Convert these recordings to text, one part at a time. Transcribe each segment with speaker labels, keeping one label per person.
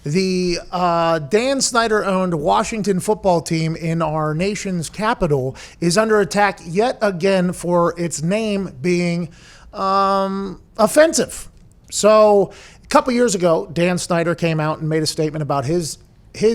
Speaker 1: The Dan Snyder-owned Washington football team in our nation's capital is under attack yet again for its name being offensive. So a couple years ago, Dan Snyder came out and made a statement about his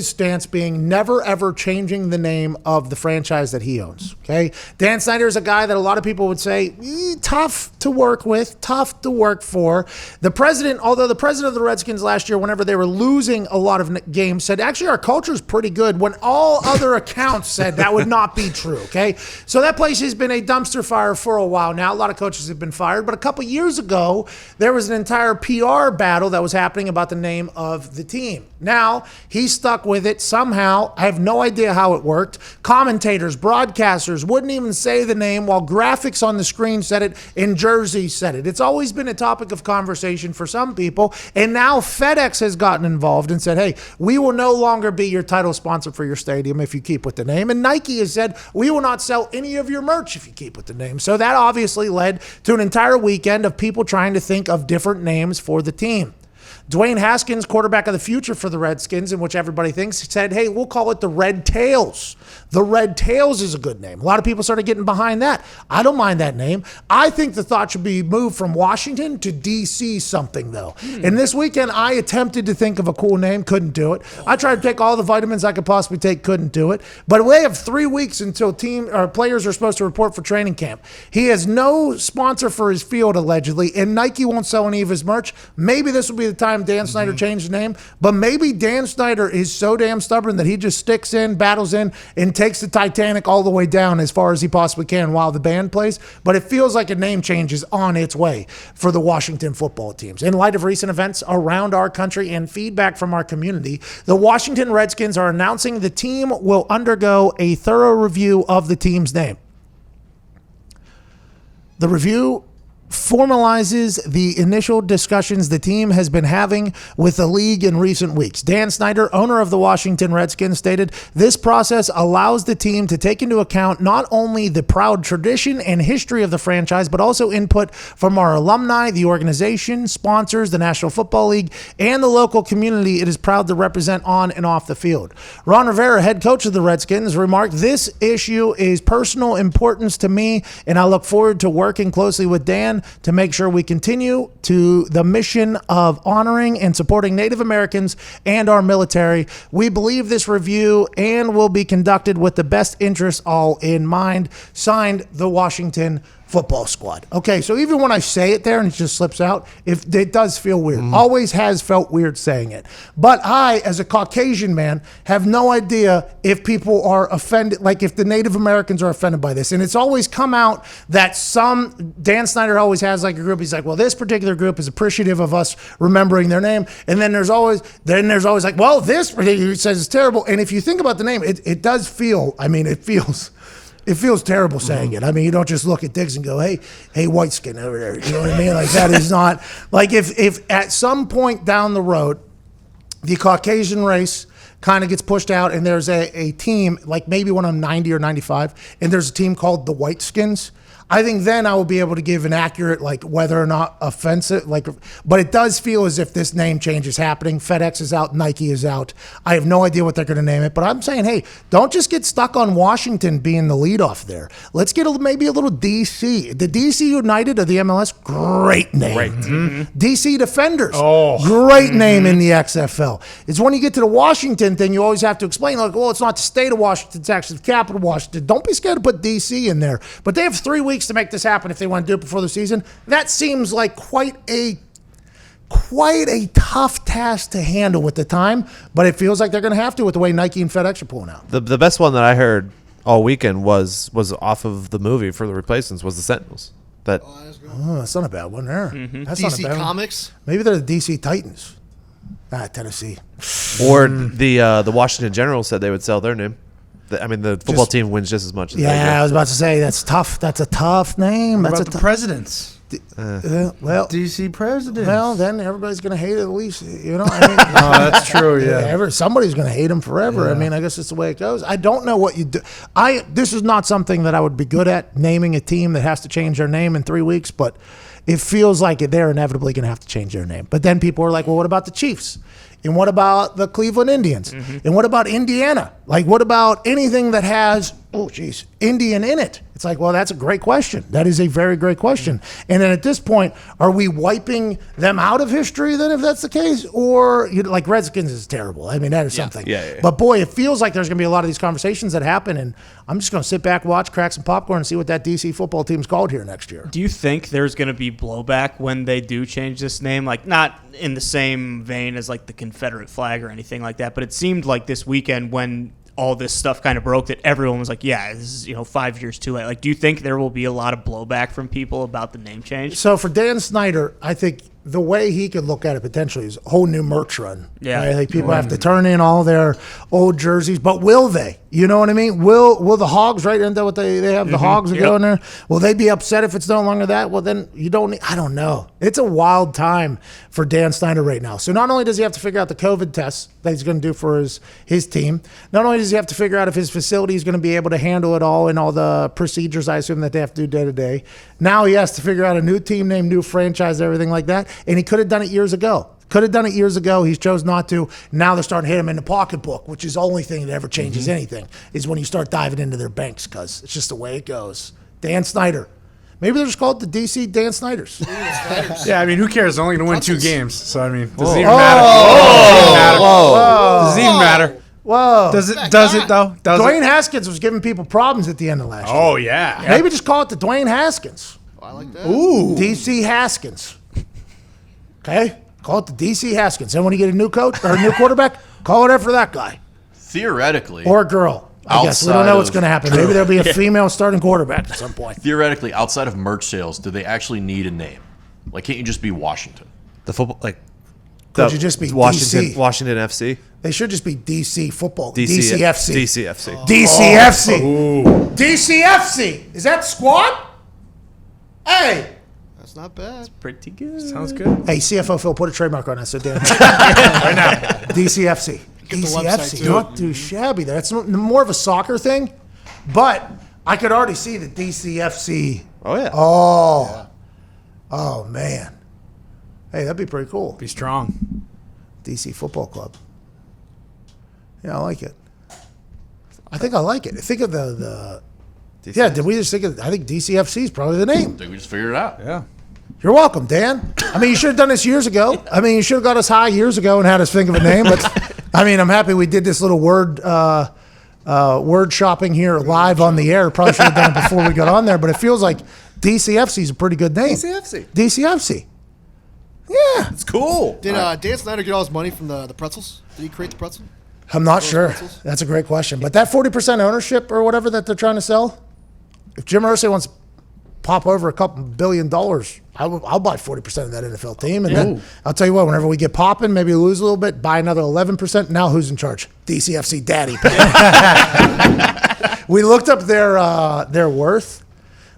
Speaker 1: stance being never, ever changing the name of the franchise that he owns, okay? Dan Snyder is a guy that a lot of people would say, tough to work with, tough to work for. The president, although the president of the Redskins last year, whenever they were losing a lot of games, said, actually, our culture is pretty good, when all other accounts said that would not be true, okay? So that place has been a dumpster fire for a while now. A lot of coaches have been fired, but a couple years ago, there was an entire PR battle that was happening about the name of the team. Now, he's stuck with it somehow. I have no idea how it worked. Commentators, broadcasters wouldn't even say the name while graphics on the screen said it and Jersey said it. It's always been a topic of conversation for some people. And now FedEx has gotten involved and said, hey, we will no longer be your title sponsor for your stadium if you keep with the name. And Nike has said, we will not sell any of your merch if you keep with the name. So that obviously led to an entire weekend of people trying to think of different names for the team. Dwayne Haskins, quarterback of the future for the Redskins, in which everybody thinks, said, hey, we'll call it the Red Tails. The Red Tails is a good name. A lot of people started getting behind that. I don't mind that name. I think the thought should be moved from Washington to D.C. something, though. And this weekend, I attempted to think of a cool name, couldn't do it. I tried to take all the vitamins I could possibly take, couldn't do it. But we have 3 weeks until players are supposed to report for training camp. He has no sponsor for his field, allegedly, and Nike won't sell any of his merch. Maybe this will be the time Dan Snyder changed his name, but maybe Dan Snyder is so damn stubborn that he just sticks in, battles in, and takes the Titanic all the way down as far as he possibly can while the band plays. But it feels like a name change is on its way for the Washington football teams. In light of recent events around our country and feedback from our community, the Washington Redskins are announcing the team will undergo a thorough review of the team's name. The review formalizes the initial discussions the team has been having with the league in recent weeks. Dan Snyder, owner of the Washington Redskins, stated, this process allows the team to take into account not only the proud tradition and history of the franchise, but also input from our alumni, the organization, sponsors, the National Football League, and the local community it is proud to represent on and off the field. Ron Rivera, head coach of the Redskins, remarked, this issue is personal importance to me, and I look forward to working closely with Dan to make sure we continue to the mission of honoring and supporting Native Americans and our military. We believe this review and will be conducted with the best interests all in mind. Signed, the Washington Football Squad. Okay, so even when I say it there and it just slips out, it does feel weird. Always has felt weird saying it. But I, as a Caucasian man, have no idea if people are offended, like if the Native Americans are offended by this. And it's always come out that Dan Snyder always has like a group. He's like, well, this particular group is appreciative of us remembering their name. And then there's always like, well, this particular says it's terrible. And if you think about the name, it does feel, it feels terrible saying it. I mean, you don't just look at Diggs and go, hey, white skin over there. You know what I mean? Like, that is not, like, if at some point down the road, the Caucasian race kind of gets pushed out and there's a team, like maybe when I'm 90 or 95, and there's a team called the White Skins, I think then I will be able to give an accurate, like, whether or not offensive, like, but it does feel as if this name change is happening. FedEx is out, Nike is out. I have no idea what they're going to name it, but I'm saying, hey, don't just get stuck on Washington being the leadoff there. Let's get maybe a little DC. The DC United of the MLS, great name.
Speaker 2: Great.
Speaker 1: DC Defenders, great name in the XFL. It's when you get to the Washington thing, you always have to explain, like, well, it's not the state of Washington, it's actually the capital of Washington. Don't be scared to put DC in there. But they have 3 weeks to make this happen if they want to do it before the season. That seems like quite a tough task to handle with the time, but it feels like they're going to have to with the way Nike and FedEx are pulling out.
Speaker 2: The best one that I heard all weekend was off of the movie for the replacements was the Sentinels. That's
Speaker 1: not a bad one there. That's
Speaker 3: DC
Speaker 1: not a bad
Speaker 3: Comics?
Speaker 1: One. Maybe they're the DC Titans. Tennessee.
Speaker 2: Or the Washington Generals said they would sell their name. The football team wins just as much as they do.
Speaker 1: I was about to say, that's tough. That's a tough name.
Speaker 4: What about the presidents?
Speaker 1: Well,
Speaker 4: DC presidents.
Speaker 1: Well, then everybody's going to hate it at least. You know,
Speaker 4: that's true, yeah.
Speaker 1: Somebody's going to hate him forever. Yeah. I mean, I guess it's the way it goes. I don't know what you do. This is not something that I would be good at, naming a team that has to change their name in 3 weeks, but it feels like they're inevitably going to have to change their name. But then people are like, well, what about the Chiefs? And what about the Cleveland Indians? And what about Indiana? Like, what about anything that has, Indian in it? It's like, well, that's a great question. That is a very great question. And then at this point, are we wiping them out of history then if that's the case? Or, like, Redskins is terrible. I mean, that is something.
Speaker 2: Yeah.
Speaker 1: But, boy, it feels like there's going to be a lot of these conversations that happen, and I'm just going to sit back, watch, crack some popcorn, and see what that DC football team's called here next year.
Speaker 3: Do you think there's going to be blowback when they do change this name? Like, not in the same vein as, like, the Confederate flag or anything like that, but it seemed like this weekend when all this stuff kind of broke that everyone was like, yeah, this is 5 years too late. Like, do you think there will be a lot of blowback from people about the name change?
Speaker 1: So for Dan Snyder, I think the way he could look at it potentially is a whole new merch run.
Speaker 3: Yeah.
Speaker 1: Right? I think people have to turn in all their old jerseys, but will they? You know what I mean? Will the Hogs, right? Isn't that what they have? The Hogs that go in there. Will they be upset if it's no longer that? Well, then you don't need, I don't know. It's a wild time for Dan Snyder right now. So not only does he have to figure out the COVID tests that he's going to do for his team, not only does he have to figure out if his facility is going to be able to handle it all and all the procedures, I assume, that they have to do day to day. Now he has to figure out a new team name, new franchise, everything like that. And he could have done it years ago. He's chose not to. Now they're starting to hit him in the pocketbook, which is the only thing that ever changes anything, is when you start diving into their banks, because it's just the way it goes. Dan Snyder. Maybe they'll just call it the DC Dan Snyders.
Speaker 4: Yeah, I mean, who cares? They're only going to win 2 games. So, I mean, does it even matter?
Speaker 1: Whoa.
Speaker 4: Does it, though?
Speaker 1: Dwayne Haskins was giving people problems at the end of last year.
Speaker 4: Oh, yeah.
Speaker 1: Maybe just call it the Dwayne Haskins.
Speaker 5: I like that.
Speaker 4: Ooh.
Speaker 1: DC Haskins. Okay? Call it the DC Haskins. And when you get a new coach or a new quarterback, call it after that guy.
Speaker 5: Theoretically.
Speaker 1: Or a girl. I guess. We don't know what's going to happen. Maybe there'll be a female starting quarterback at some point.
Speaker 5: Theoretically, outside of merch sales, do they actually need a name? Like, can't you just be Washington?
Speaker 2: The football, like,
Speaker 1: Could you just be
Speaker 2: Washington
Speaker 1: DC?
Speaker 2: Washington FC.
Speaker 1: They should just be DC football.
Speaker 2: DC,
Speaker 1: DCFC.
Speaker 2: DCFC.
Speaker 1: DCFC. DCFC. Is that squad? Hey.
Speaker 5: That's not bad.
Speaker 3: Pretty good.
Speaker 4: Sounds good.
Speaker 1: Hey, CFO Phil, put a trademark on that. So damn. Right now. DCFC.
Speaker 5: Get the website, too.
Speaker 1: Not too shabby there. It's more of a soccer thing, but I could already see the DCFC.
Speaker 2: Oh, yeah.
Speaker 1: Oh, man. Hey, that'd be pretty cool.
Speaker 4: Be strong.
Speaker 1: DC Football Club. Yeah, I like it. I think I like it. Think of the yeah, did we just think of, I think DCFC is probably the name.
Speaker 5: I think we just figured it out.
Speaker 4: Yeah.
Speaker 1: You're welcome, Dan. I mean, you should have done this years ago. I mean, you should have got us high years ago and had us think of a name. But, I mean, I'm happy we did this little word shopping here live on the air. Probably should have done it before we got on there. But it feels like DCFC is a pretty good name. DCFC. Yeah.
Speaker 2: It's cool.
Speaker 5: Did Dan Snyder get all his money from the pretzels? Did he create the pretzel?
Speaker 1: I'm not sure.
Speaker 5: pretzels?
Speaker 1: That's a great question. But that 40% ownership or whatever that they're trying to sell, if Jim Irsay wants to pop over a couple $1 billion, I'll buy 40% of that NFL team. And then I'll tell you what, whenever we get popping, maybe lose a little bit, buy another 11%. Now who's in charge? DCFC Daddy. We looked up their worth.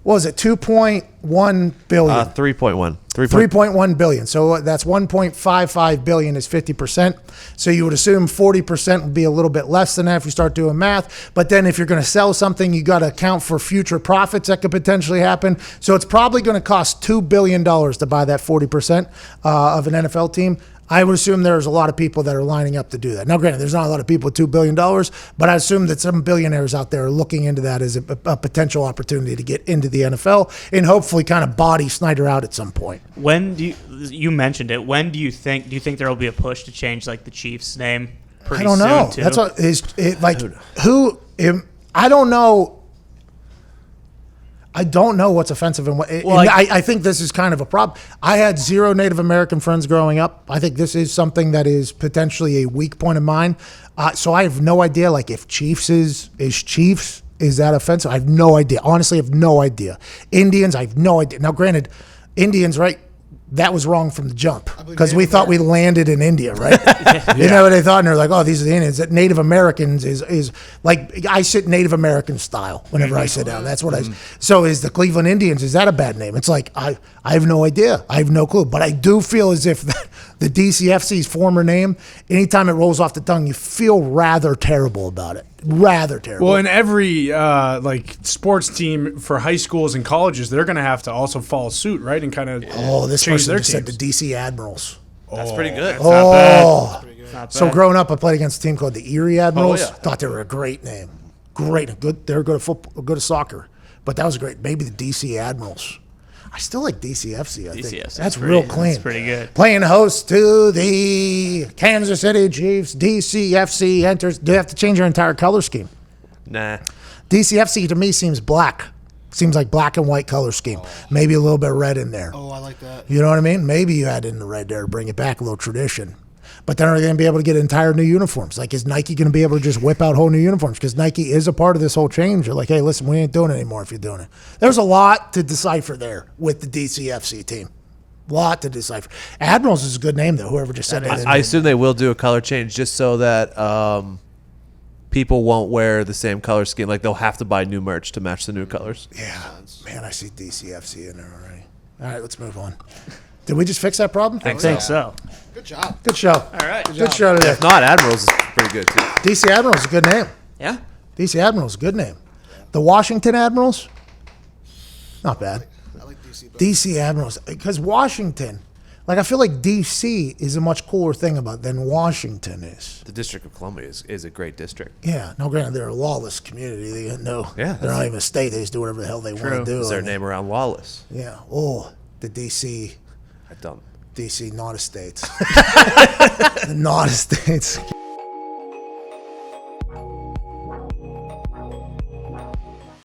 Speaker 1: What was it? 2.1 billion.
Speaker 2: 3.1.
Speaker 1: 3.1 billion. So that's 1.55 billion is 50%. So you would assume 40% would be a little bit less than that if you start doing math. But then if you're going to sell something, you got to account for future profits that could potentially happen. So it's probably going to cost $2 billion to buy that 40% of an NFL team. I would assume there's a lot of people that are lining up to do that. Now, granted, there's not a lot of people with $2 billion, but I assume that some billionaires out there are looking into that as a potential opportunity to get into the NFL and hopefully kind of body Snyder out at some point.
Speaker 3: When do you mentioned it? When do you think there will be a push to change like the Chiefs' name? Pretty
Speaker 1: I don't know.
Speaker 3: Soon, too?
Speaker 1: That's what I don't know. I don't know what's offensive and what. I think this is kind of a problem. I had 0 Native American friends growing up. I think this is something that is potentially a weak point of mine. So I have no idea. Like if Chiefs is Chiefs, is that offensive? I have no idea. Honestly, I have no idea. Indians, I have no idea. Now, granted, Indians, right? That was wrong from the jump because we thought we landed in India, right? You know what they thought? And they're like, oh, these are the Indians. That Native Americans is like, I sit Native American style whenever I sit down. That's what so is the Cleveland Indians, is that a bad name? It's like, I have no idea. I have no clue. But I do feel as if the DCFC's former name, anytime it rolls off the tongue, you feel rather terrible about it. Rather terrible.
Speaker 4: Well, in every sports team for high schools and colleges, they're going to have to also follow suit, right? And kind of
Speaker 1: this
Speaker 4: change
Speaker 1: person
Speaker 4: their
Speaker 1: just said
Speaker 4: teams.
Speaker 1: the DC Admirals.
Speaker 2: That's pretty good.
Speaker 1: Oh,
Speaker 3: Not
Speaker 1: So
Speaker 3: bad.
Speaker 1: growing up, I played against a team called the Erie Admirals.
Speaker 5: yeah.
Speaker 1: Thought they were a great name. Great, good. They were good at football, good at soccer. But that was great. Maybe the DC Admirals. I still like DCFC. I think
Speaker 3: DCFC.
Speaker 1: that's
Speaker 3: Pretty-
Speaker 1: real clean.
Speaker 3: that's pretty good.
Speaker 1: Playing host to the Kansas City Chiefs. DCFC enters. Do they have to change their entire color scheme?
Speaker 2: Nah.
Speaker 1: DCFC to me seems black. Seems like black and white color scheme. Maybe a little bit of red in there.
Speaker 6: Oh, I like that.
Speaker 1: You know what I mean? Maybe you add in the red there to bring it back a little tradition. But then are they going to be able to get entire new uniforms? Like, is Nike going to be able to just whip out whole new uniforms? Because Nike is a part of this whole change. They're like, hey, listen, we ain't doing it anymore if you're doing it. There's a lot to decipher there with the DCFC team. Lot to decipher. Admirals is a good name, though, whoever just said that.
Speaker 2: I assume they will do a color change just so that people won't wear the same color scheme. Like, they'll have to buy new merch to match the new colors.
Speaker 1: Yeah. Man, I see DCFC in there already. All right, let's move on. Did we just fix that problem?
Speaker 3: I think so.
Speaker 6: Good job.
Speaker 1: Good show.
Speaker 3: All right.
Speaker 1: Good show today.
Speaker 2: If not, Admirals is pretty good, too.
Speaker 1: DC Admirals is a good name.
Speaker 3: Yeah.
Speaker 1: DC Admirals is a good name. The Washington Admirals, not bad.
Speaker 6: I like DC. But
Speaker 1: DC Admirals, because Washington, like I feel like DC is a much cooler thing than Washington is.
Speaker 2: The District of Columbia is a great district.
Speaker 1: Yeah, no, granted they're a lawless community. They no,
Speaker 2: Yeah,
Speaker 1: they're not even a state. They just do whatever the hell they want to do.
Speaker 2: Is their
Speaker 1: I mean,
Speaker 2: name around lawless?
Speaker 1: Yeah. Oh, the DC
Speaker 2: I don't.
Speaker 1: not a state. The not a states.